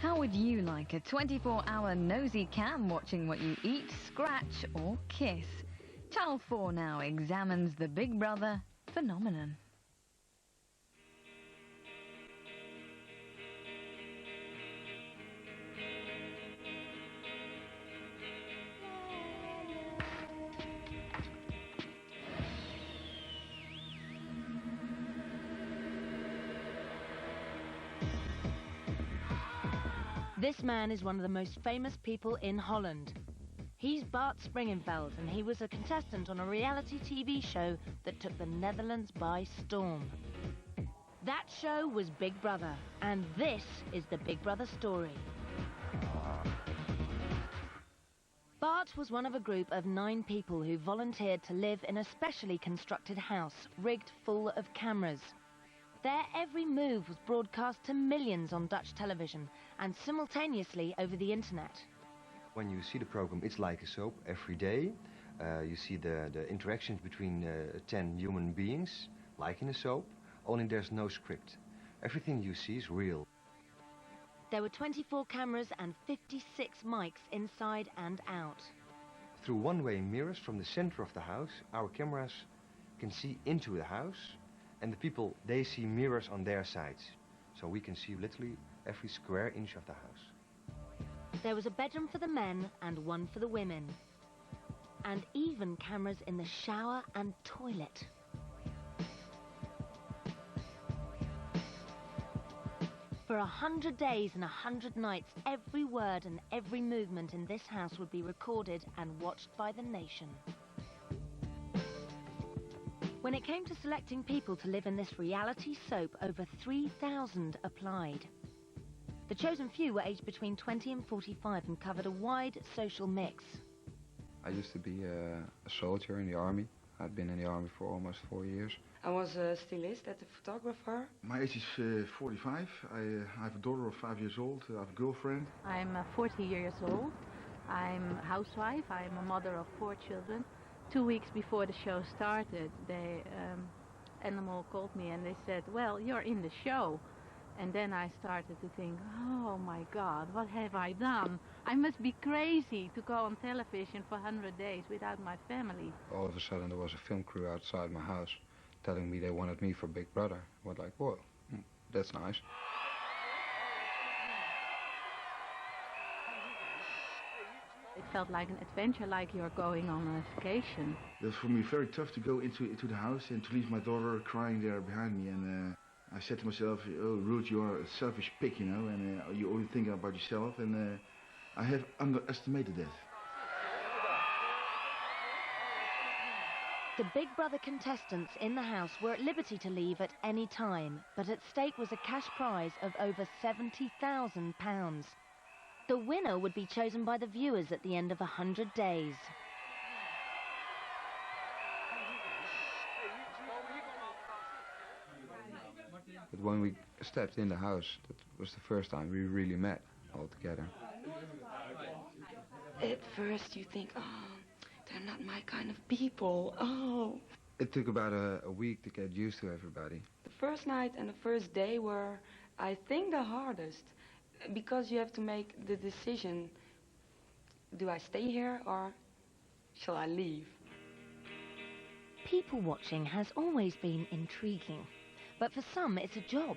How would you like a 24-hour nosy cam watching what you eat, scratch or kiss? Channel 4 now examines the Big Brother phenomenon. This man is one of the most famous people in Holland. He's Bart Springenveld, and he was a contestant on a reality TV show that took the Netherlands by storm. That show was Big Brother, and this is the Big Brother story. Bart was one of a group of 9 people who volunteered to live in a specially constructed house, rigged full of cameras. Their every move was broadcast to millions on Dutch television and simultaneously over the internet. When you see the program, it's like a soap every day. You see the interactions between 10 human beings, like in a soap, only there's no script. Everything you see is real. There were 24 cameras and 56 mics inside and out. Through one-way mirrors from the center of the house, our cameras can see into the house, and the people, they see mirrors on their sides. So we can see literally every square inch of the house. There was a bedroom for the men and one for the women. And even cameras in the shower and toilet. For 100 days and 100 nights, every word and every movement in this house would be recorded and watched by the nation. When it came to selecting people to live in this reality soap, over 3,000 applied. The chosen few were aged between 20 and 45 and covered a wide social mix. I used to be a soldier in the army. I'd been in the army for almost 4 years. I was a stylist at the photographer. My age is 45. I have a daughter of 5 years old. I have a girlfriend. I'm 40 years old. I'm a housewife. I'm a mother of 4 children. 2 weeks before the show started, Animal called me and they said, well, you're in the show. And then I started to think, oh my God, what have I done? I must be crazy to go on television for 100 days without my family. All of a sudden there was a film crew outside my house telling me they wanted me for Big Brother. I was like, whoa, that's nice. It felt like an adventure, like you're going on a vacation. It was for me very tough to go into the house and to leave my daughter crying there behind me. And I said to myself, oh, Ruud, you are a selfish pig, you know, and you only think about yourself. And I have underestimated that. The Big Brother contestants in the house were at liberty to leave at any time, but at stake was a cash prize of over £70,000. The winner would be chosen by the viewers at the end of 100 days. But when we stepped in the house, that was the first time we really met all together. At first you think, oh, they're not my kind of people, oh. It took about a week to get used to everybody. The first night and the first day were, I think, the hardest. Because you have to make the decision, do I stay here or shall I leave? People watching has always been intriguing, but for some it's a job.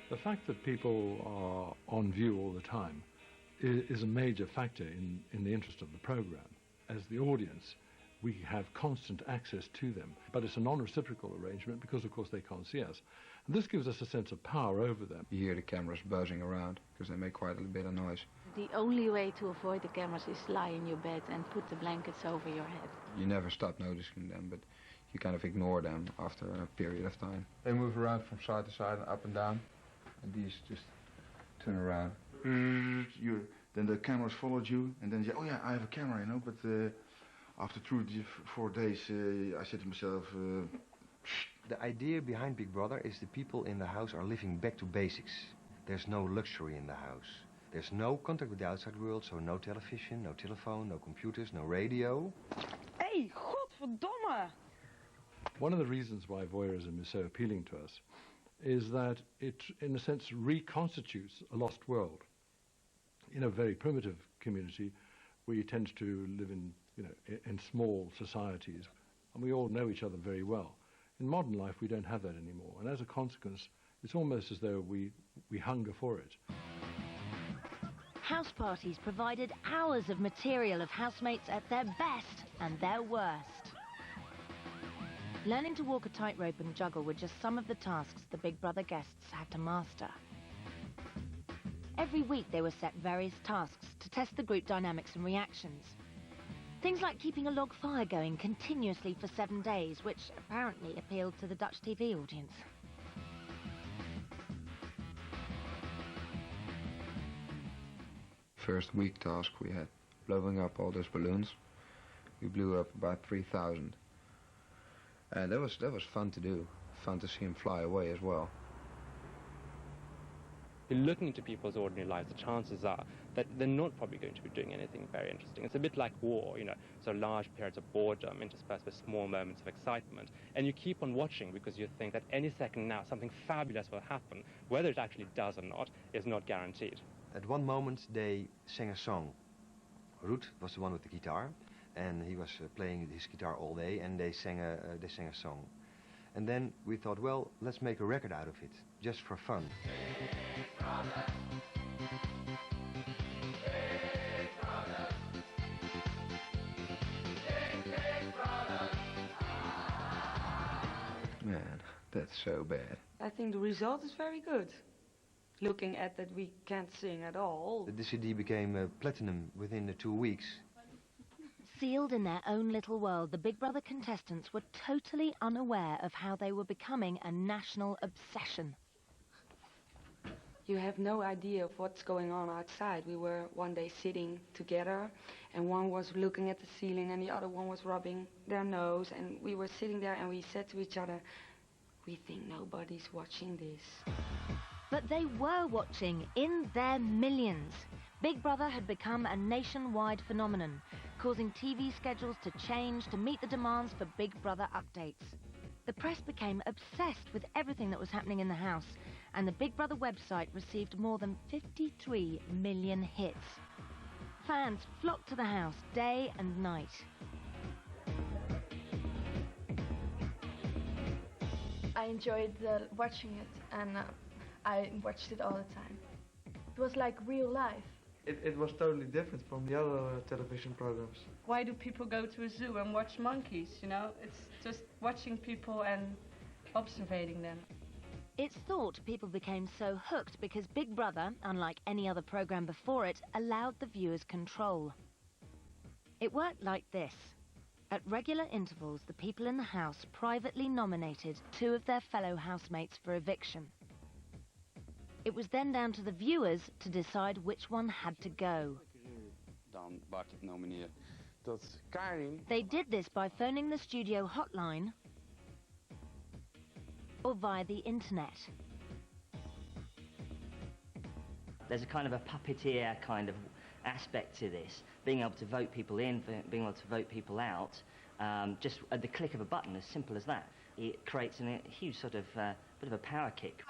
The fact that people are on view all the time is a major factor in the interest of the program. As the audience, we have constant access to them, but it's a non-reciprocal arrangement because, of course, they can't see us. And this gives us a sense of power over them. You hear the cameras buzzing around because they make quite a bit of noise. The only way to avoid the cameras is lie in your bed and put the blankets over your head. You never stop noticing them, but you kind of ignore them after a period of time. They move around from side to side and up and down, and these just turn around. Then the cameras followed you, and then you say, oh yeah, I have a camera, you know, but after 4 days, I said to myself, The idea behind Big Brother is the people in the house are living back to basics. There's no luxury in the house. There's no contact with the outside world, so no television, no telephone, no computers, no radio. Hey, godverdomme! One of the reasons why voyeurism is so appealing to us is that it, in a sense, reconstitutes a lost world. In a very primitive community, we tend to live in, in small societies, and we all know each other very well. In modern life, we don't have that anymore, and as a consequence, it's almost as though we hunger for it. House parties provided hours of material of housemates at their best and their worst. Learning to walk a tightrope and juggle were just some of the tasks the Big Brother guests had to master. Every week they were set various tasks to test the group dynamics and reactions. Things like keeping a log fire going continuously for 7 days, which apparently appealed to the Dutch TV audience. First week task we had blowing up all those balloons. We blew up about 3,000. And that was fun to do. Fun to see them fly away as well. You're looking into people's ordinary lives, the chances are that they're not probably going to be doing anything very interesting. It's a bit like war, so large periods of boredom interspersed with small moments of excitement. And you keep on watching because you think that any second now something fabulous will happen. Whether it actually does or not is not guaranteed. At one moment they sang a song. Ruud was the one with the guitar, and he was playing his guitar all day, and they sang a song. And then we thought, well, let's make a record out of it, just for fun. Man, that's so bad. I think the result is very good. Looking at that we can't sing at all. The CD became platinum within 2 weeks. Sealed in their own little world, the Big Brother contestants were totally unaware of how they were becoming a national obsession. You have no idea of what's going on outside. We were one day sitting together, and one was looking at the ceiling and the other one was rubbing their nose, and we were sitting there and we said to each other, we think nobody's watching this. But they were watching, in their millions. Big Brother had become a nationwide phenomenon, causing TV schedules to change to meet the demands for Big Brother updates. The press became obsessed with everything that was happening in the house, and the Big Brother website received more than 53 million hits. Fans flocked to the house day and night. I enjoyed watching it, and I watched it all the time. It was like real life. It was totally different from the other television programs. Why do people go to a zoo and watch monkeys, It's just watching people and observing them. It's thought people became so hooked because Big Brother, unlike any other program before it, allowed the viewers control. It worked like this. At regular intervals, the people in the house privately nominated 2 of their fellow housemates for eviction. It was then down to the viewers to decide which one had to go. They did this by phoning the studio hotline or via the internet. There's a kind of a puppeteer kind of aspect to this, being able to vote people in, being able to vote people out, just at the click of a button, as simple as that. It creates a huge sort of bit of a power kick.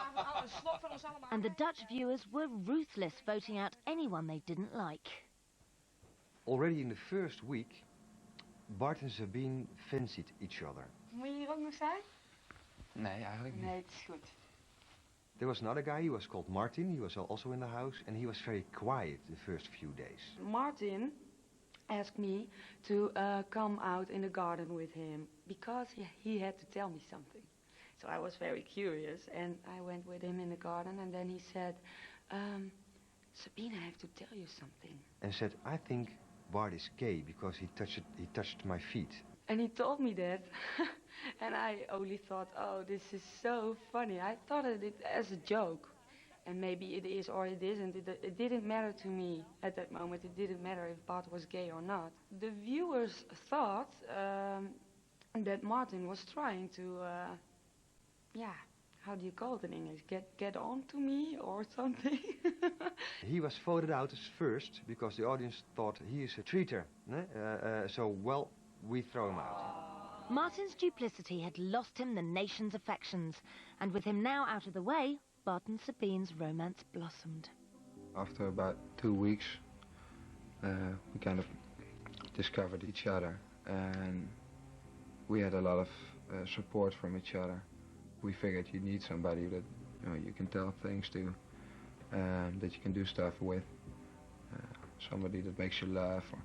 And the Dutch viewers were ruthless, voting out anyone they didn't like. Already in the first week, Bart and Sabine fancied each other. Moet je hier ook nog zijn? Nee, eigenlijk niet. Nee, het is goed. There was another guy, he was called Martin, he was also in the house, and he was very quiet the first few days. Martin asked me to come out in the garden with him because he had to tell me something. So I was very curious, and I went with him in the garden, and then he said, Sabine, I have to tell you something. And said, I think Bart is gay because he touched my feet. And he told me that, and I only thought, oh, this is so funny. I thought of it as a joke, and maybe it is or it isn't. It didn't matter to me at that moment. It didn't matter if Bart was gay or not. The viewers thought that Martin was trying to, how do you call it in English? Get on to me or something? He was voted out as first because the audience thought he is a treater. So, well, we throw him out. Martin's duplicity had lost him the nation's affections, and with him now out of the way, Bart and Sabine's romance blossomed. After about 2 weeks, we kind of discovered each other, and we had a lot of support from each other. We figured you need somebody that you can tell things to, that you can do stuff with, somebody that makes you laugh, or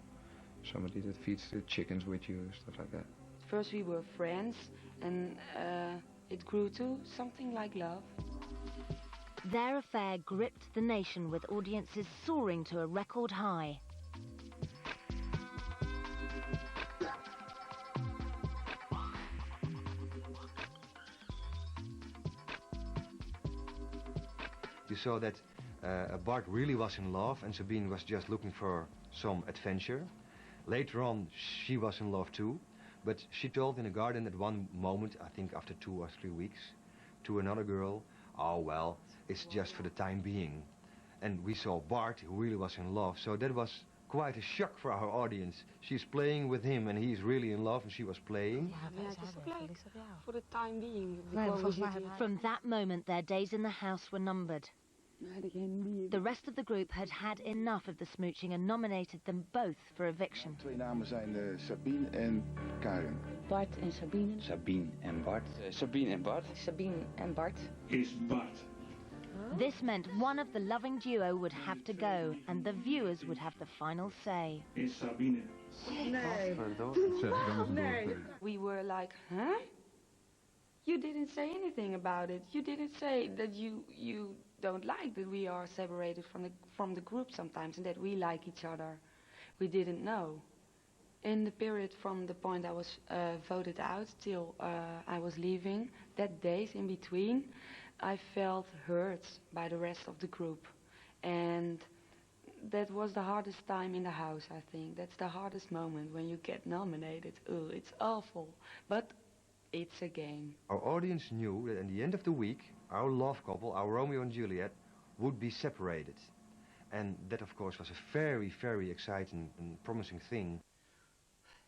somebody that feeds the chickens with you, stuff like that. First we were friends, and it grew to something like love. Their affair gripped the nation, with audiences soaring to a record high. You saw that Bart really was in love and Sabine was just looking for some adventure. Later on, she was in love too, but she told in the garden at one moment, I think after 2 or 3 weeks, to another girl, oh well, it's just for the time being. And we saw Bart, who really was in love, so that was quite a shock for our audience. She's playing with him and he's really in love and she was playing. For the time being. From that moment, their days in the house were numbered. The rest of the group had had enough of the smooching and nominated them both for eviction. Twee namen zijn Sabine en Karin. Bart en Sabine. Sabine en Bart. Sabine en Bart. Sabine en Bart. Is Bart. This meant one of the loving duo would have to go, and the viewers would have the final say. Is Sabine. Nee. Nee. We were like, huh? You didn't say anything about it. You didn't say that you don't like that we are separated from the group sometimes and that we like each other. We didn't know. In the period from the point I was voted out till I was leaving, that days in between, I felt hurt by the rest of the group. And that was the hardest time in the house, I think. That's the hardest moment when you get nominated. Oh, it's awful. But it's a game. Our audience knew that at the end of the week, our love couple, our Romeo and Juliet, would be separated. And that, of course, was a very, very exciting and promising thing.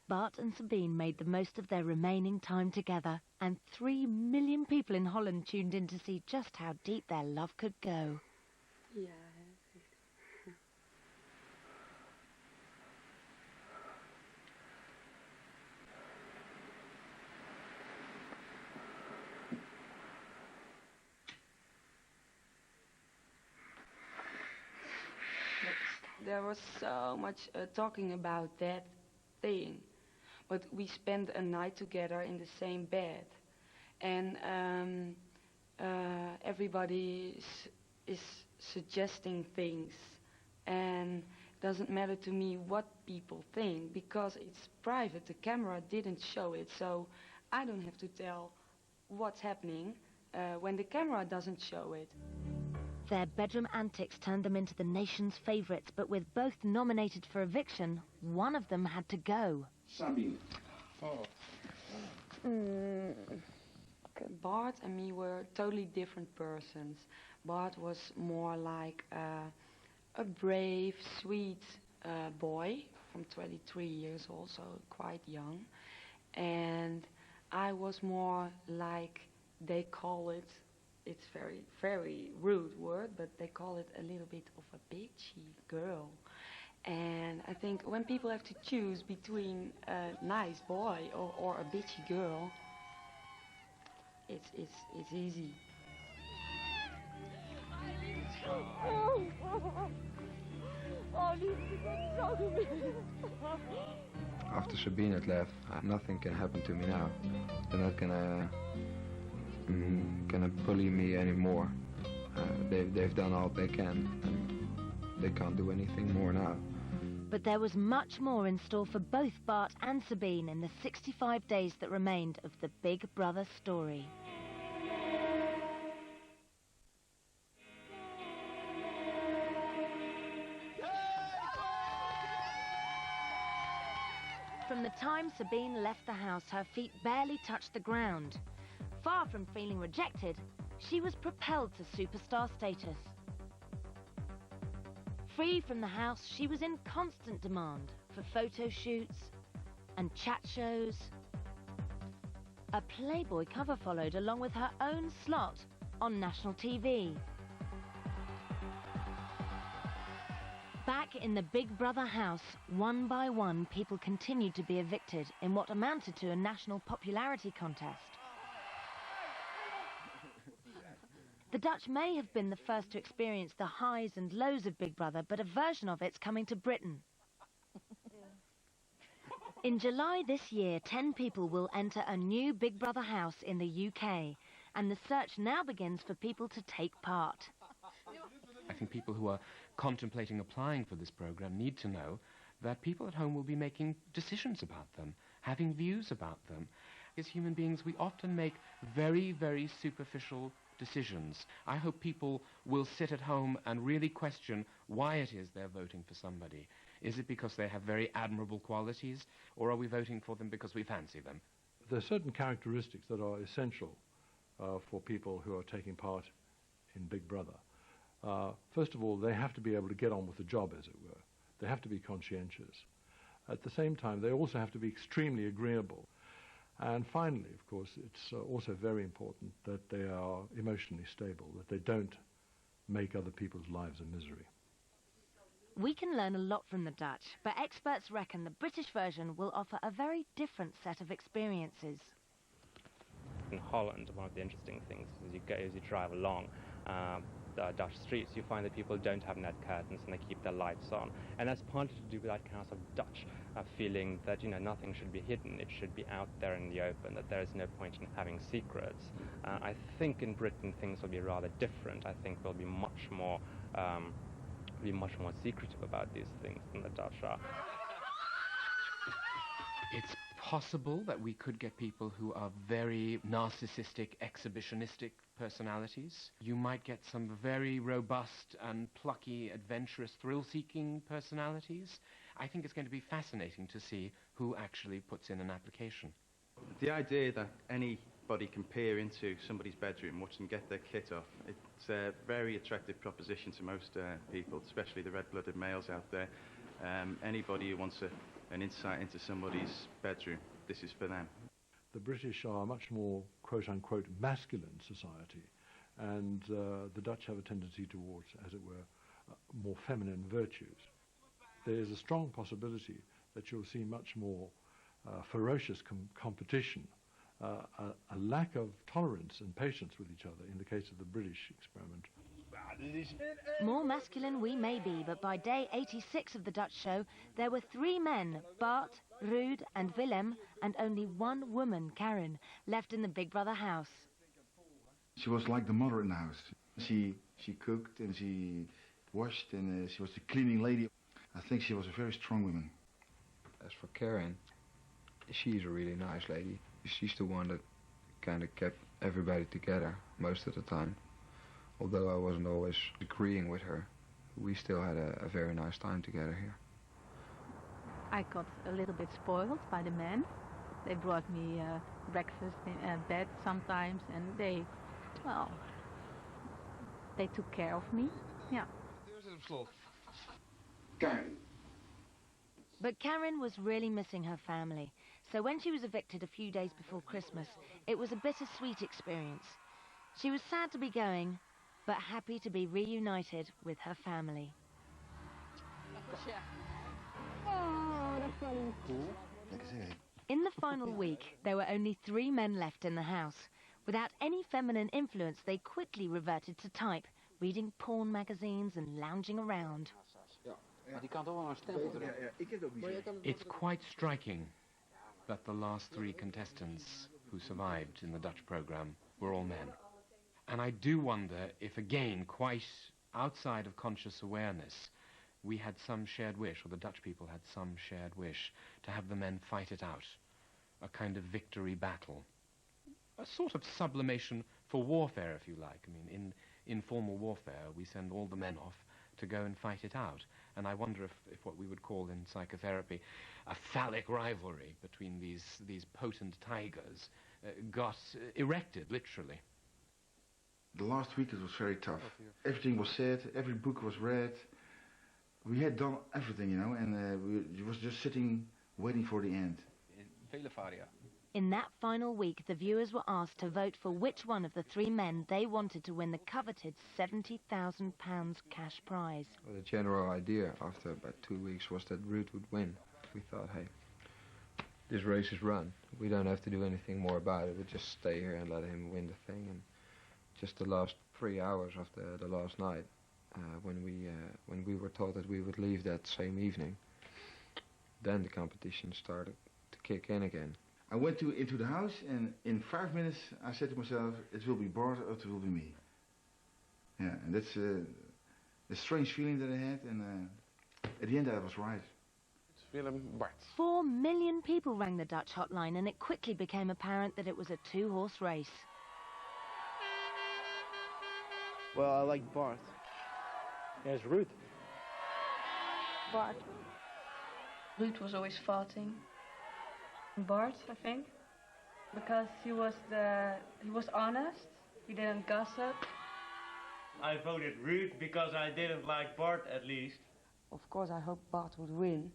Bart and Sabine made the most of their remaining time together, and 3 million people in Holland tuned in to see just how deep their love could go. Yeah. There was so much talking about that thing, but we spent a night together in the same bed, and everybody is suggesting things, and it doesn't matter to me what people think because it's private. The camera didn't show it, so I don't have to tell what's happening when the camera doesn't show it. Their bedroom antics turned them into the nation's favourites, but with both nominated for eviction, one of them had to go. Sabine. Bart and me were totally different persons. Bart was more like a brave, sweet boy from 23 years old, so quite young. And I was more like, they call it, it's very, very rude word, but they call it a little bit of a bitchy girl. And I think when people have to choose between a nice boy or a bitchy girl, it's easy. After Sabine had left, nothing can happen to me now. They're not gonna bully me anymore. They've done all they can, and they can't do anything more now. But there was much more in store for both Bart and Sabine in the 65 days that remained of the Big Brother story. From the time Sabine left the house, her feet barely touched the ground. Far from feeling rejected, she was propelled to superstar status. Free from the house, she was in constant demand for photo shoots and chat shows A Playboy cover followed along with her own slot on national TV. Back in the Big Brother house, one by one, people continued to be evicted in what amounted to a national popularity contest. The Dutch may have been the first to experience the highs and lows of Big Brother, but a version of it's coming to Britain. In July this year, 10 people will enter a new Big Brother house in the UK, and the search now begins for people to take part. I think people who are contemplating applying for this program need to know that people at home will be making decisions about them, having views about them. As human beings, we often make very, very superficial decisions. I hope people will sit at home and really question why it is they're voting for somebody. Is it because they have very admirable qualities, or are we voting for them because we fancy them? There are certain characteristics that are essential for people who are taking part in Big Brother. First of all, they have to be able to get on with the job, as it were. They have to be conscientious. At the same time, they also have to be extremely agreeable. And finally, of course, it's also very important that they are emotionally stable, that they don't make other people's lives a misery. We can learn a lot from the Dutch, but experts reckon the British version will offer a very different set of experiences. In Holland, one of the interesting things is as you drive along the Dutch streets, you find that people don't have net curtains and they keep their lights on. And that's partly to do with that kind of Dutch feeling that, nothing should be hidden. It should be out there in the open, that there is no point in having secrets. I think in Britain things will be rather different. I think we'll be much more secretive about these things than the Dutch are. It's possible that we could get people who are very narcissistic, exhibitionistic personalities. You might get some very robust and plucky, adventurous, thrill-seeking personalities. I think it's going to be fascinating to see who actually puts in an application. The idea that anybody can peer into somebody's bedroom, watch them get their kit off, it's a very attractive proposition to most people, especially the red-blooded males out there. Anybody who wants an insight into somebody's bedroom, this is for them. The British are a much more, quote-unquote, masculine society, and the Dutch have a tendency towards, as it were, more feminine virtues. There is a strong possibility that you'll see much more ferocious competition, a lack of tolerance and patience with each other in the case of the British experiment. More masculine we may be, but by day 86 of the Dutch show, there were 3 men, Bart, Ruud and Willem, and only 1 woman, Karen, left in the Big Brother house. She was like the mother in the house. She cooked and she washed and she was the cleaning lady. I think she was a very strong woman. As for Karen, she's a really nice lady. She's the one that kind of kept everybody together most of the time. Although I wasn't always agreeing with her, we still had a very nice time together here. I got a little bit spoiled by the men. They brought me breakfast in bed sometimes, and they took care of me. Yeah. But Karen was really missing her family, so when she was evicted a few days before Christmas, it was a bittersweet experience. She was sad to be going, but happy to be reunited with her family. In the final week, there were only 3 men left in the house. Without any feminine influence, they quickly reverted to type, reading porn magazines and lounging around. It's quite striking that the last 3 contestants who survived in the Dutch program were all men. And I do wonder if, again, quite outside of conscious awareness, we had some shared wish, or the Dutch people had some shared wish, to have the men fight it out, a kind of victory battle. A sort of sublimation for warfare, if you like. I mean, in informal warfare, we send all the men off to go and fight it out. And I wonder if what we would call in psychotherapy a phallic rivalry between these potent tigers got erected, literally. The last week it was very tough. Everything was said, every book was read. We had done everything, and we was just sitting, waiting for the end. Vele varia. In that final week, the viewers were asked to vote for which one of the three men they wanted to win the coveted £70,000 cash prize. Well, the general idea after about 2 weeks was that Ruud would win. We thought, hey, this race is run. We don't have to do anything more about it. We'll just stay here and let him win the thing. And just the last 3 hours of the last night, when we were told that we would leave that same evening, then the competition started to kick in again. I went into the house, and in 5 minutes I said to myself, it will be Bart or it will be me. Yeah, and that's a strange feeling that I had, and at the end I was right. Willem Bart. 4 million people rang the Dutch hotline, and it quickly became apparent that it was a two-horse race. Well, I like Bart. Yes, Ruud. Bart. Ruud was always farting. Bart, I think, because he was honest. He didn't gossip. I voted Ruud because I didn't like Bart, at least. Of course, I hoped Bart would win.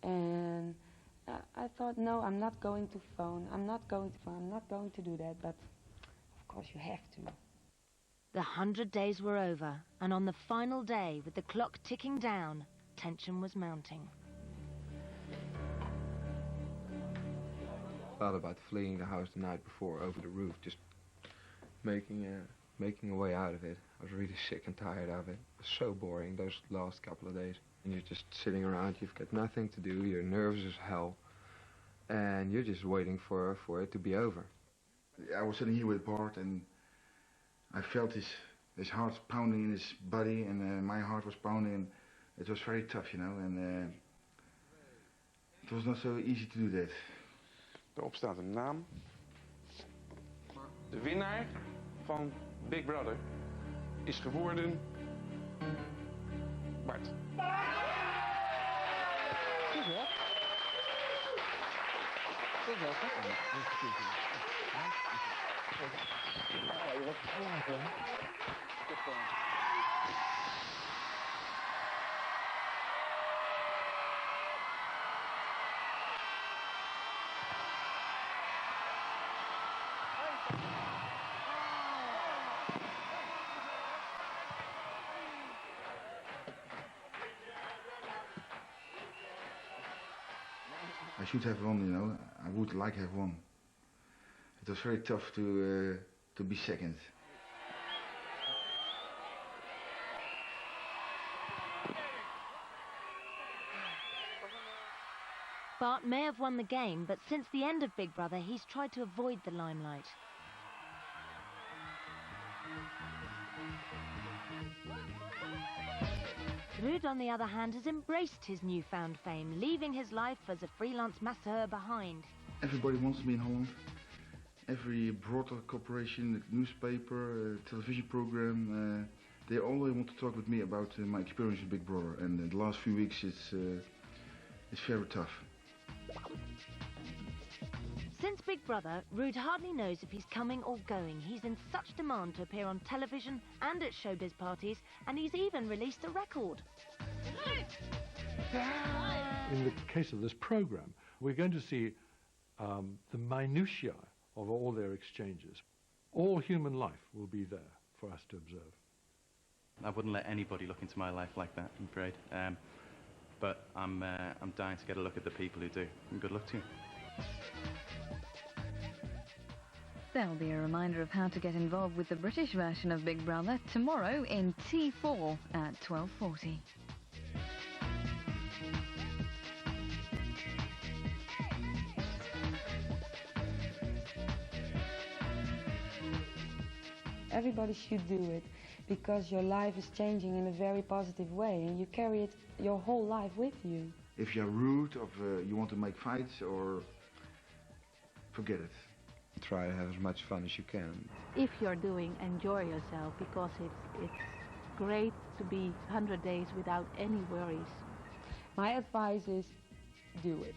And I thought, no, I'm not going to phone. I'm not going to do that. But of course, you have to. The 100 days were over, and on the final day, with the clock ticking down, tension was mounting. Thought about fleeing the house the night before over the roof, just making a way out of it. I was really sick and tired of it. It was so boring those last couple of days. And you're just sitting around, you've got nothing to do, you're nervous as hell, and you're just waiting for it to be over. I was sitting here with Bart, and I felt his heart pounding in his body, and my heart was pounding, and it was very tough, you know, and it was not so easy to do that. Daarop staat een naam. De winnaar van Big Brother is geworden Bart. Goed hoor. Goed hoor. Je wordt geslagen. I should have won, you know. I would like to have won. It was very tough to be second. Bart may have won the game, but since the end of Big Brother, he's tried to avoid the limelight. Ruud, on the other hand, has embraced his newfound fame, leaving his life as a freelance masseur behind. Everybody wants me in Holland. Every broader corporation, newspaper, television program, they always want to talk with me about my experience in Big Brother. And the last few weeks, it's very tough. Since Big Brother, Ruud hardly knows if he's coming or going. He's in such demand to appear on television and at showbiz parties, and he's even released a record. In the case of this program, we're going to see the minutiae of all their exchanges. All human life will be there for us to observe. I wouldn't let anybody look into my life like that, I'm afraid. But I'm dying to get a look at the people who do. And good luck to you. There'll be a reminder of how to get involved with the British version of Big Brother tomorrow in T4 at 12:40. Everybody should do it, because your life is changing in a very positive way, and you carry it your whole life with you. If you're rude, or you want to make fights, or forget it. Try to have as much fun as you can. If you're doing, enjoy yourself, because it's great to be 100 days without any worries. My advice is, do it.